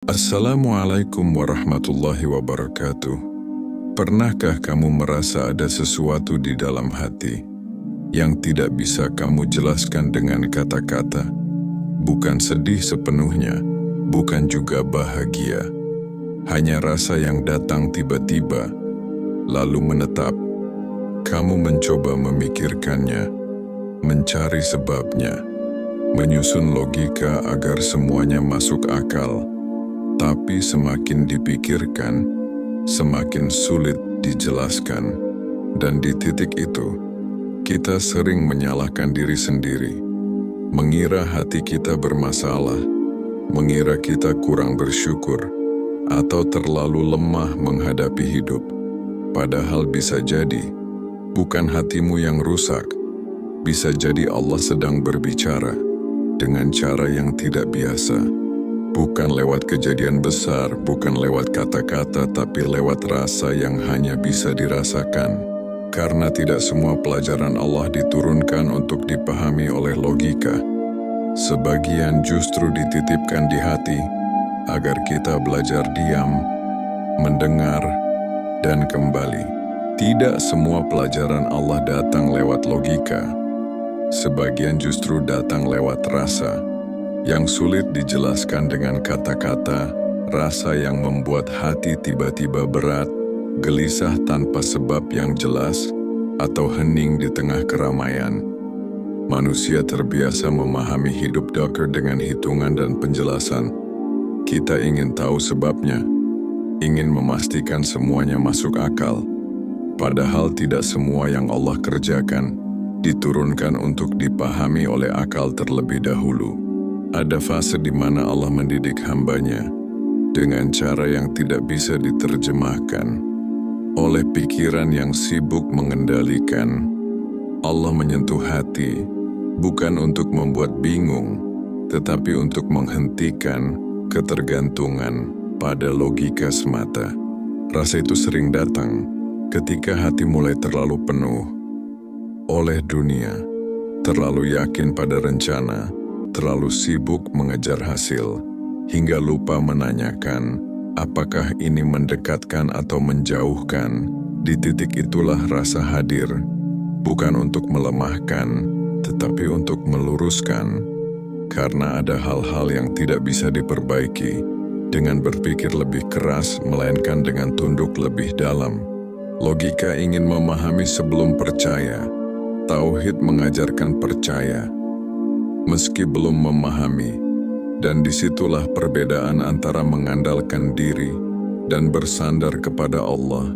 Assalamualaikum warahmatullahi wabarakatuh. Pernahkah kamu merasa ada sesuatu di dalam hati yang tidak bisa kamu jelaskan dengan kata-kata? Bukan sedih sepenuhnya, bukan juga bahagia. Hanya rasa yang datang tiba-tiba, lalu menetap. Kamu mencoba memikirkannya, mencari sebabnya, menyusun logika agar semuanya masuk akal. Tapi semakin dipikirkan, semakin sulit dijelaskan. Dan di titik itu, kita sering menyalahkan diri sendiri, mengira hati kita bermasalah, mengira kita kurang bersyukur, atau terlalu lemah menghadapi hidup. Padahal bisa jadi, bukan hatimu yang rusak, bisa jadi Allah sedang berbicara dengan cara yang tidak biasa. Bukan lewat kejadian besar, bukan lewat kata-kata, tapi lewat rasa yang hanya bisa dirasakan. Karena tidak semua pelajaran Allah diturunkan untuk dipahami oleh logika. Sebagian justru dititipkan di hati, agar kita belajar diam, mendengar, dan kembali. Tidak semua pelajaran Allah datang lewat logika. Sebagian justru datang lewat rasa, yang sulit dijelaskan dengan kata-kata, rasa yang membuat hati tiba-tiba berat, gelisah tanpa sebab yang jelas, atau hening di tengah keramaian. Manusia terbiasa memahami hidup dokter dengan hitungan dan penjelasan. Kita ingin tahu sebabnya, ingin memastikan semuanya masuk akal. Padahal tidak semua yang Allah kerjakan diturunkan untuk dipahami oleh akal terlebih dahulu. Ada fase di mana Allah mendidik hambanya dengan cara yang tidak bisa diterjemahkan oleh pikiran yang sibuk mengendalikan. Allah menyentuh hati bukan untuk membuat bingung, tetapi untuk menghentikan ketergantungan pada logika semata. Rasa itu sering datang ketika hati mulai terlalu penuh oleh dunia, terlalu yakin pada rencana, terlalu sibuk mengejar hasil, hingga lupa menanyakan apakah ini mendekatkan atau menjauhkan. Di titik itulah rasa hadir, bukan untuk melemahkan, tetapi untuk meluruskan. Karena ada hal-hal yang tidak bisa diperbaiki dengan berpikir lebih keras, melainkan dengan tunduk lebih dalam. Logika ingin memahami sebelum percaya, tauhid mengajarkan percaya meski belum memahami, dan disitulah perbedaan antara mengandalkan diri dan bersandar kepada Allah.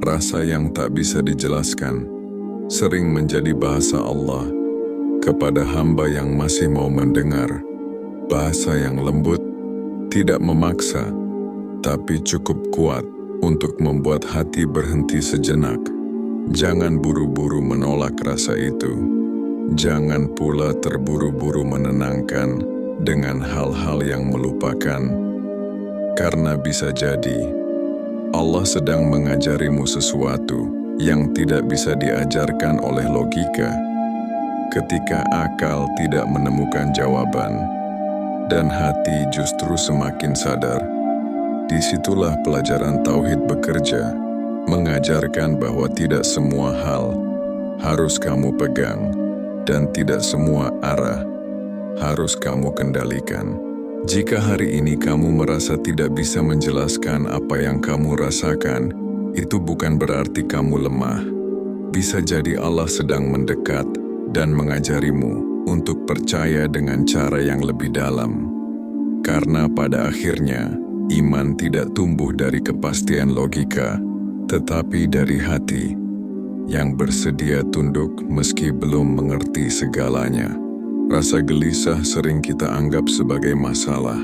Rasa yang tak bisa dijelaskan sering menjadi bahasa Allah kepada hamba yang masih mau mendengar. Bahasa yang lembut, tidak memaksa, tapi cukup kuat untuk membuat hati berhenti sejenak. Jangan buru-buru menolak rasa itu. Jangan pula terburu-buru menenangkan dengan hal-hal yang melupakan. Karena bisa jadi Allah sedang mengajarimu sesuatu yang tidak bisa diajarkan oleh logika. Ketika akal tidak menemukan jawaban dan hati justru semakin sadar, disitulah pelajaran tauhid bekerja, mengajarkan bahwa tidak semua hal harus kamu pegang, dan tidak semua arah harus kamu kendalikan. Jika hari ini kamu merasa tidak bisa menjelaskan apa yang kamu rasakan, itu bukan berarti kamu lemah. Bisa jadi Allah sedang mendekat dan mengajarimu untuk percaya dengan cara yang lebih dalam. Karena pada akhirnya, iman tidak tumbuh dari kepastian logika, tetapi dari hati yang bersedia tunduk meski belum mengerti segalanya. Rasa gelisah sering kita anggap sebagai masalah,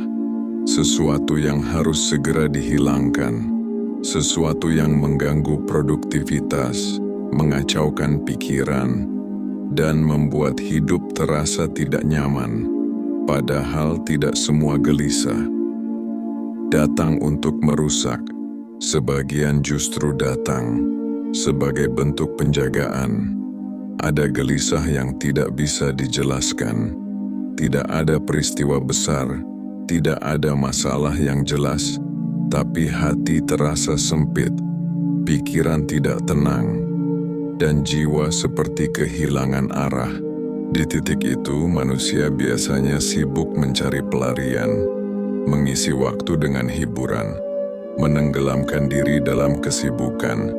sesuatu yang harus segera dihilangkan, sesuatu yang mengganggu produktivitas, mengacaukan pikiran, dan membuat hidup terasa tidak nyaman. Padahal tidak semua gelisah datang untuk merusak, sebagian justru datang sebagai bentuk penjagaan. Ada gelisah yang tidak bisa dijelaskan. Tidak ada peristiwa besar, Tidak ada masalah yang jelas, tapi hati terasa sempit, pikiran tidak tenang, dan jiwa seperti kehilangan arah. Di titik itu, manusia biasanya sibuk mencari pelarian, mengisi waktu dengan hiburan, menenggelamkan diri dalam kesibukan,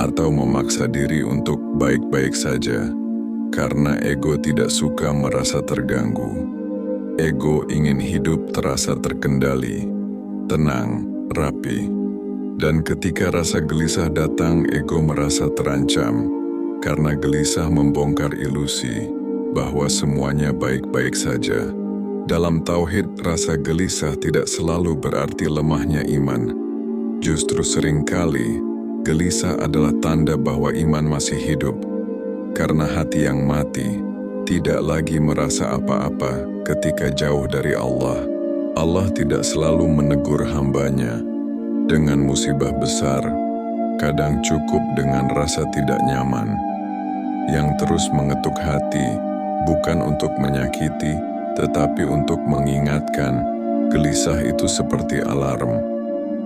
atau memaksa diri untuk baik-baik saja, karena ego tidak suka merasa terganggu. Ego ingin hidup terasa terkendali, tenang, rapi. Dan ketika rasa gelisah datang, ego merasa terancam, karena gelisah membongkar ilusi bahwa semuanya baik-baik saja. Dalam tauhid, rasa gelisah tidak selalu berarti lemahnya iman. Justru seringkali, gelisah adalah tanda bahwa iman masih hidup. Karena hati yang mati tidak lagi merasa apa-apa ketika jauh dari Allah. Allah tidak selalu menegur hambanya dengan musibah besar, kadang cukup dengan rasa tidak nyaman yang terus mengetuk hati, bukan untuk menyakiti, tetapi untuk mengingatkan. Gelisah itu seperti alarm.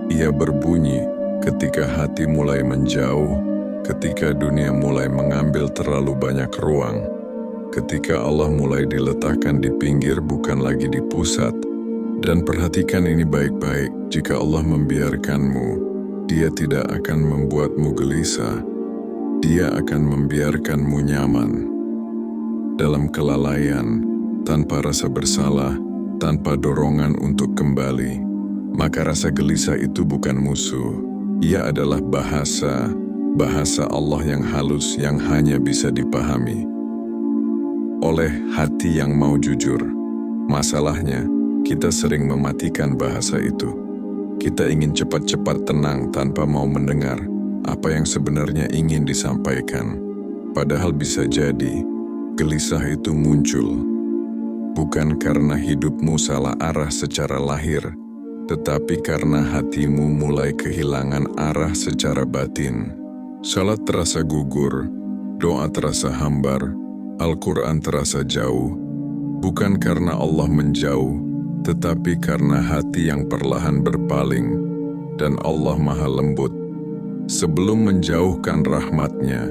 Ia berbunyi ketika hati mulai menjauh, ketika dunia mulai mengambil terlalu banyak ruang, ketika Allah mulai diletakkan di pinggir bukan lagi di pusat. Dan perhatikan ini baik-baik, jika Allah membiarkanmu, Dia tidak akan membuatmu gelisah. Dia akan membiarkanmu nyaman. Dalam kelalaian, tanpa rasa bersalah, tanpa dorongan untuk kembali, maka rasa gelisah itu bukan musuh. Ia adalah bahasa Allah yang halus yang hanya bisa dipahami oleh hati yang mau jujur. Masalahnya, kita sering mematikan bahasa itu. Kita ingin cepat-cepat tenang tanpa mau mendengar apa yang sebenarnya ingin disampaikan. Padahal bisa jadi, gelisah itu muncul bukan karena hidupmu salah arah secara lahir, tetapi karena hatimu mulai kehilangan arah secara batin. Salat terasa gugur, doa terasa hambar, Al-Quran terasa jauh, bukan karena Allah menjauh, tetapi karena hati yang perlahan berpaling, dan Allah Maha Lembut. Sebelum menjauhkan rahmat-Nya,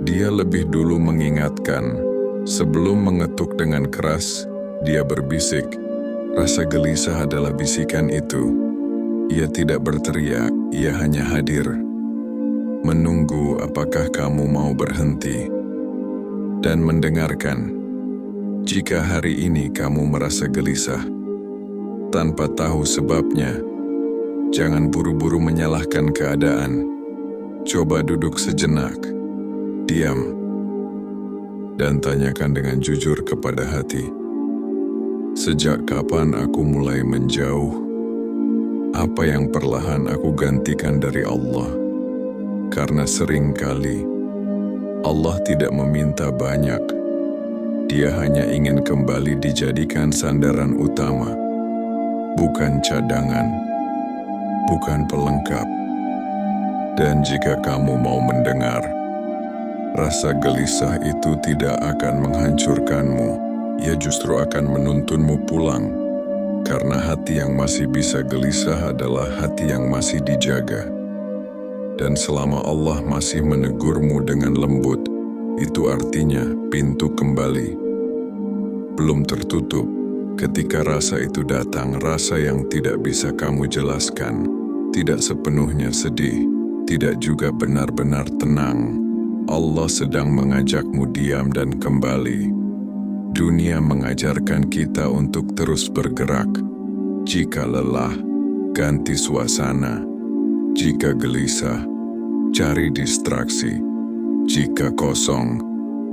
Dia lebih dulu mengingatkan. Sebelum mengetuk dengan keras, Dia berbisik. Rasa gelisah adalah bisikan itu. Ia tidak berteriak, ia hanya hadir. Menunggu apakah kamu mau berhenti dan mendengarkan. Jika hari ini kamu merasa gelisah, tanpa tahu sebabnya, jangan buru-buru menyalahkan keadaan. Coba duduk sejenak, diam, dan tanyakan dengan jujur kepada hati. Sejak kapan aku mulai menjauh? Apa yang perlahan aku gantikan dari Allah? Karena seringkali Allah tidak meminta banyak. Dia hanya ingin kembali dijadikan sandaran utama, bukan cadangan, bukan pelengkap. Dan jika kamu mau mendengar, rasa gelisah itu tidak akan menghancurkanmu. Ia justru akan menuntunmu pulang. Karena hati yang masih bisa gelisah adalah hati yang masih dijaga. Dan selama Allah masih menegurmu dengan lembut, itu artinya pintu kembali belum tertutup. Ketika rasa itu datang, rasa yang tidak bisa kamu jelaskan, tidak sepenuhnya sedih, tidak juga benar-benar tenang, Allah sedang mengajakmu diam dan kembali. Dunia mengajarkan kita untuk terus bergerak. Jika lelah, ganti suasana. Jika gelisah, cari distraksi. Jika kosong,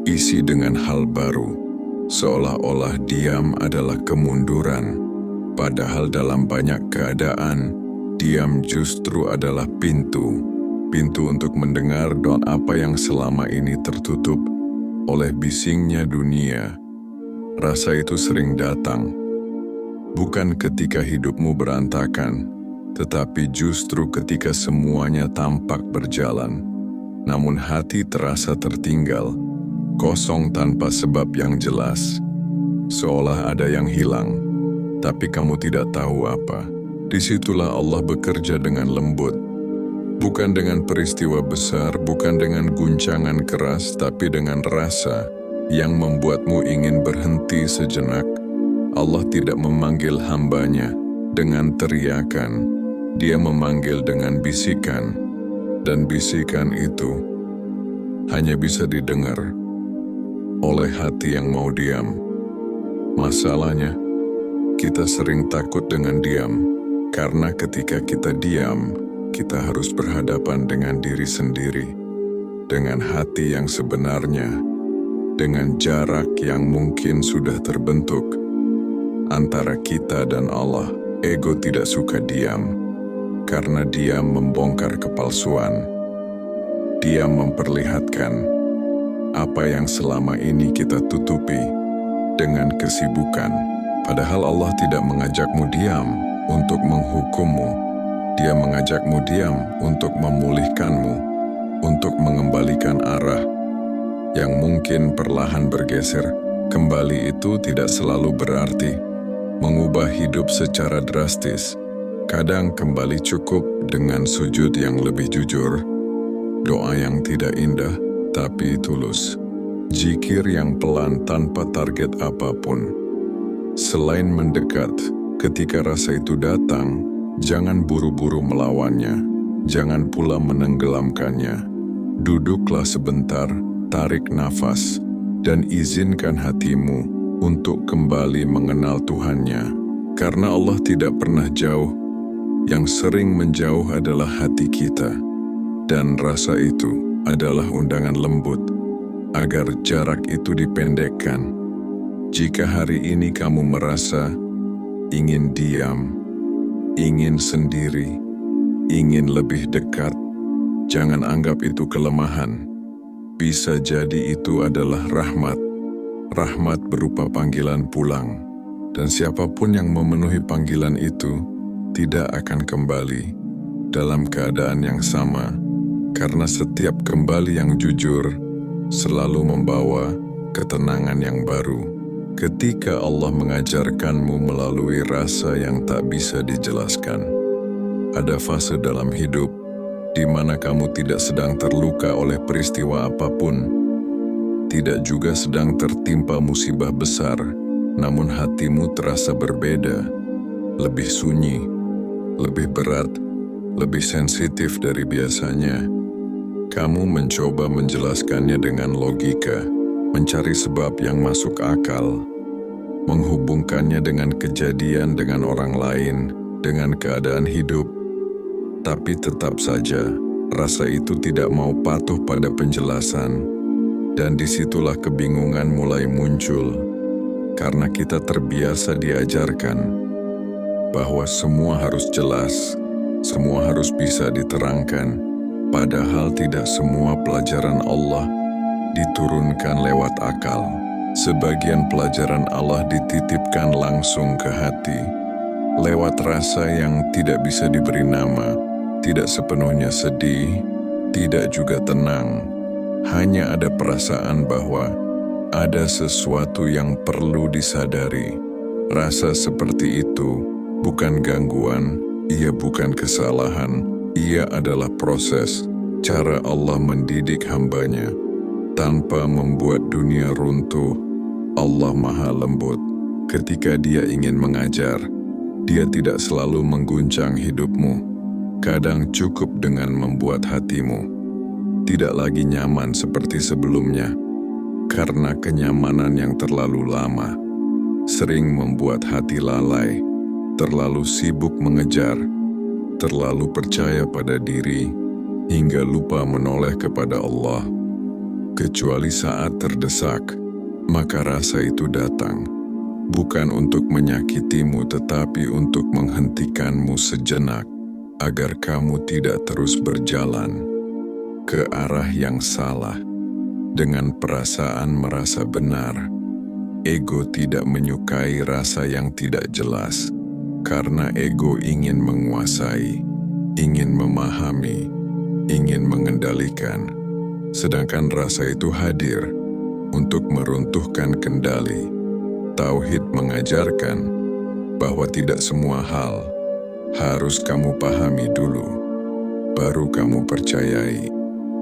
isi dengan hal baru. Seolah-olah diam adalah kemunduran. Padahal dalam banyak keadaan, diam justru adalah pintu. Pintu untuk mendengar doa apa yang selama ini tertutup oleh bisingnya dunia. Rasa itu sering datang, bukan ketika hidupmu berantakan, tetapi justru ketika semuanya tampak berjalan, namun hati terasa tertinggal, kosong tanpa sebab yang jelas, seolah ada yang hilang. tapi kamu tidak tahu apa. Disitulah Allah bekerja dengan lembut. Bukan dengan peristiwa besar, bukan dengan guncangan keras, tapi dengan rasa yang membuatmu ingin berhenti sejenak. Allah tidak memanggil hambanya dengan teriakan. Dia memanggil dengan bisikan, dan bisikan itu hanya bisa didengar oleh hati yang mau diam. Masalahnya, kita sering takut dengan diam. Karena ketika kita diam, kita harus berhadapan dengan diri sendiri, dengan hati yang sebenarnya, dengan jarak yang mungkin sudah terbentuk antara kita dan Allah. Ego tidak suka diam, karena diam membongkar kepalsuan. Diam memperlihatkan apa yang selama ini kita tutupi dengan kesibukan. Padahal Allah tidak mengajakmu diam untuk menghukummu. Dia mengajakmu diam untuk memulihkanmu, untuk mengembalikan arah yang mungkin perlahan bergeser. Kembali itu tidak selalu berarti mengubah hidup secara drastis. Kadang kembali cukup dengan sujud yang lebih jujur, doa yang tidak indah tapi tulus, zikir yang pelan tanpa target apapun. Selain mendekat, ketika rasa itu datang, jangan buru-buru melawannya, jangan pula menenggelamkannya. Duduklah sebentar, tarik nafas, dan izinkan hatimu untuk kembali mengenal Tuhannya. Karena Allah tidak pernah jauh, yang sering menjauh adalah hati kita. Dan rasa itu adalah undangan lembut, agar jarak itu dipendekkan. Jika hari ini kamu merasa ingin diam, ingin sendiri, ingin lebih dekat, jangan anggap itu kelemahan. Bisa jadi itu adalah rahmat. Rahmat berupa panggilan pulang. Dan siapapun yang memenuhi panggilan itu tidak akan kembali dalam keadaan yang sama. Karena setiap kembali yang jujur selalu membawa ketenangan yang baru. Ketika Allah mengajarkanmu melalui rasa yang tak bisa dijelaskan, ada fase dalam hidup di mana kamu tidak sedang terluka oleh peristiwa apapun, tidak juga sedang tertimpa musibah besar, namun hatimu terasa berbeda, lebih sunyi, lebih berat, lebih sensitif dari biasanya. Kamu mencoba menjelaskannya dengan logika, mencari sebab yang masuk akal, menghubungkannya dengan kejadian, dengan orang lain, dengan keadaan hidup. Tapi tetap saja, rasa itu tidak mau patuh pada penjelasan, dan disitulah kebingungan mulai muncul, karena kita terbiasa diajarkan bahwa semua harus jelas, semua harus bisa diterangkan, padahal tidak semua pelajaran Allah diturunkan lewat akal. Sebagian pelajaran Allah dititipkan langsung ke hati, lewat rasa yang tidak bisa diberi nama, tidak sepenuhnya sedih, tidak juga tenang. Hanya ada perasaan bahwa ada sesuatu yang perlu disadari. Rasa seperti itu bukan gangguan, ia bukan kesalahan, ia adalah proses, cara Allah mendidik hambanya. Tanpa membuat dunia runtuh, Allah Maha Lembut. Ketika Dia ingin mengajar, Dia tidak selalu mengguncang hidupmu. Kadang cukup dengan membuat hatimu tidak lagi nyaman seperti sebelumnya, karena kenyamanan yang terlalu lama sering membuat hati lalai, terlalu sibuk mengejar, terlalu percaya pada diri, hingga lupa menoleh kepada Allah. Kecuali saat terdesak, maka rasa itu datang, bukan untuk menyakitimu tetapi untuk menghentikanmu sejenak, agar kamu tidak terus berjalan ke arah yang salah dengan perasaan merasa benar. Ego tidak menyukai rasa yang tidak jelas, karena ego ingin menguasai, ingin memahami, ingin mengendalikan. Sedangkan rasa itu hadir untuk meruntuhkan kendali. Tauhid mengajarkan bahwa tidak semua hal harus kamu pahami dulu, baru kamu percayai.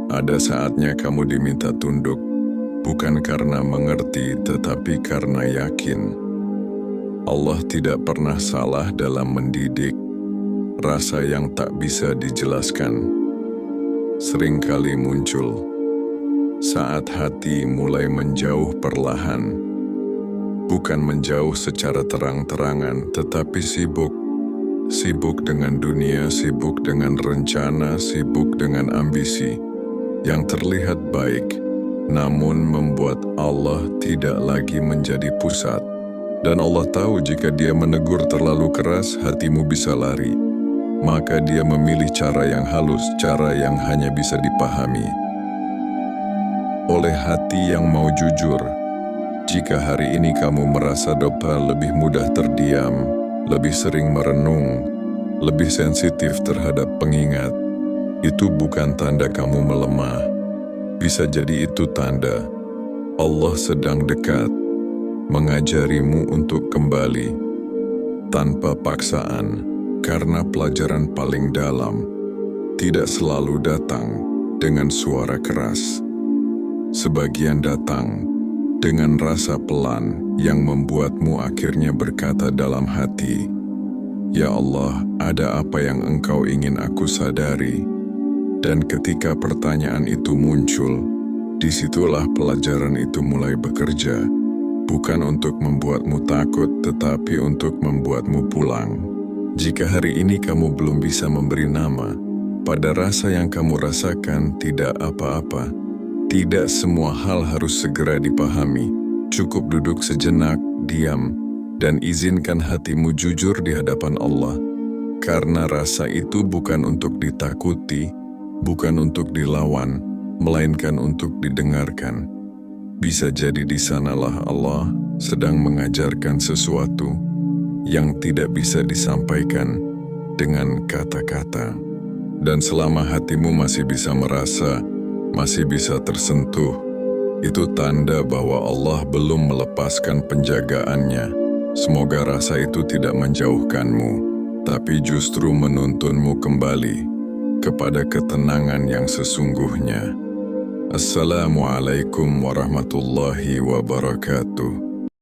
Ada saatnya kamu diminta tunduk, bukan karena mengerti, tetapi karena yakin. Allah tidak pernah salah dalam mendidik. Rasa yang tak bisa dijelaskan seringkali muncul saat hati mulai menjauh perlahan. Bukan menjauh secara terang-terangan, tetapi sibuk dengan dunia, sibuk dengan rencana, sibuk dengan ambisi yang terlihat baik, namun membuat Allah tidak lagi menjadi pusat. Dan Allah tahu jika Dia menegur terlalu keras, hatimu bisa lari. Maka Dia memilih cara yang halus, cara yang hanya bisa dipahami oleh hati yang mau jujur. Jika hari ini kamu merasa lebih mudah terdiam, lebih sering merenung, lebih sensitif terhadap pengingat, itu bukan tanda kamu melemah. Bisa jadi itu tanda Allah sedang dekat, mengajarimu untuk kembali tanpa paksaan. Karena pelajaran paling dalam tidak selalu datang dengan suara keras. Sebagian datang dengan rasa pelan yang membuatmu akhirnya berkata dalam hati, "Ya Allah, ada apa yang Engkau ingin aku sadari?" Dan ketika pertanyaan itu muncul, disitulah pelajaran itu mulai bekerja. Bukan untuk membuatmu takut, tetapi untuk membuatmu pulang. Jika hari ini kamu belum bisa memberi nama pada rasa yang kamu rasakan, tidak apa-apa. Tidak semua hal harus segera dipahami. Cukup duduk sejenak, diam, dan izinkan hatimu jujur di hadapan Allah. Karena rasa itu bukan untuk ditakuti, bukan untuk dilawan, melainkan untuk didengarkan. Bisa jadi di sanalah Allah sedang mengajarkan sesuatu yang tidak bisa disampaikan dengan kata-kata. Dan selama hatimu masih bisa merasa, masih bisa tersentuh, itu tanda bahwa Allah belum melepaskan penjagaannya. Semoga rasa itu tidak menjauhkanmu, tapi justru menuntunmu kembali kepada ketenangan yang sesungguhnya. Assalamualaikum warahmatullahi wabarakatuh.